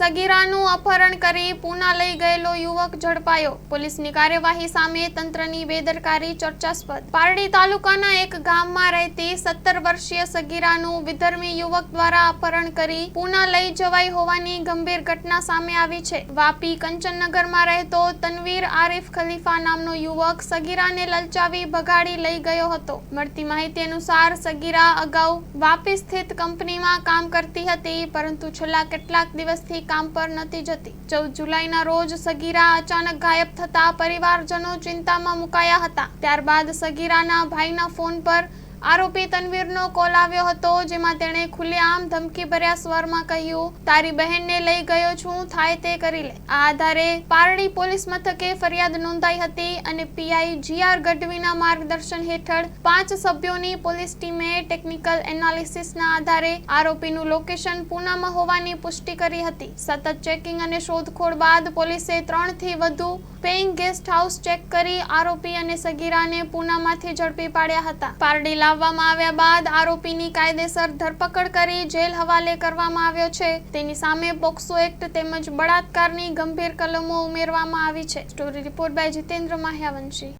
સગીરાનું અપહરણ કરી પૂના લઈ ગયેલો યુવક ઝડપાયો. પોલીસની કાર્યવાહી સામે તંત્રની બેદરકારી ચર્ચાસ્પદ. પારડી તાલુકાના એક ગામમાં રહેતી 17 વર્ષીય સગીરાનું વિધર્મી યુવક દ્વારા અપહરણ કરી પૂના લઈ જવાઈ હોવાની ગંભીર ઘટના સામે આવી છે. વાપી કંચનનગરમાં રહેતો તનવીર આરિફ ખલીફા નામનો યુવક સગીરાને લલચાવી ભગાડી લઈ ગયો હતો. મળતી માહિતી અનુસાર સગીરા અગાઉ વાપી સ્થિત કંપનીમાં કામ કરતી હતી, પરંતુ છેલ્લા કેટલાક દિવસથી કામ પર નથી જતી. 14 જુલાઈના રોજ સગીરા અચાનક ગાયબ થતા પરિવારજનો ચિંતામાં મુકાયા હતા. ત્યારબાદ સગીરાના ભાઈના ફોન પર આરોપી તનવીરનો કોલ આવ્યો હતો, જેમાં તેણે ખુલ્લેઆમ ધમકીભર્યા સ્વરમાં કહ્યું, તારી બહેનને લઈ ગયો છું, થાય તે કરી લે. આ આધારે પારડી પોલીસ મથકે ફરિયાદ નોંધાઈ હતી અને પીઆઈ જીઆર ગઢવીના માર્ગદર્શન હેઠળ 5 સભ્યોની પોલીસ ટીમે ટેકનિકલ એનાલિસિસના આધારે આરોપીનું લોકેશન પૂનામાં હોવાની પુષ્ટિ કરી હતી. સતત ચેકિંગ અને શોધખોળ બાદ પોલીસે 3 થી વધુ પેઇંગ ગેસ્ટ હાઉસ ચેક કરી આરોપી અને સગીરાને પૂનામાંથી ઝડપી પાડ્યા હતા. પારડી લાવવામાં આવ્યા બાદ આરોપીની કાયદેસર ધરપકડ કરી જેલ હવાલે કરવામાં આવ્યો છે. તેની સામે પોક્સો એક્ટ તેમજ બળાત્કારની ગંભીર કલમો ઉમેરવામાં આવી છે. Story report by Jitendra Mahyavanshi.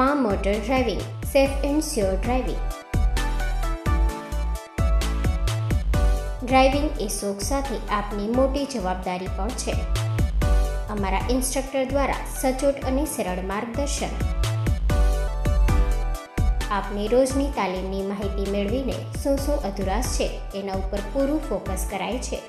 માં motor driving, safe and sure driving. Driving એ શોખ સાથે આપની મોટી જવાબદારી પણ છે. અમારા ઇન્સ્ટ્રક્ટર દ્વારા સચોટ અને સરળ માર્ગદર્શન. આપની રોજની તાલીમની માહિતી મેળવીને શું અધુરાશ છે એના ઉપર પૂરું ફોકસ કરાય છે.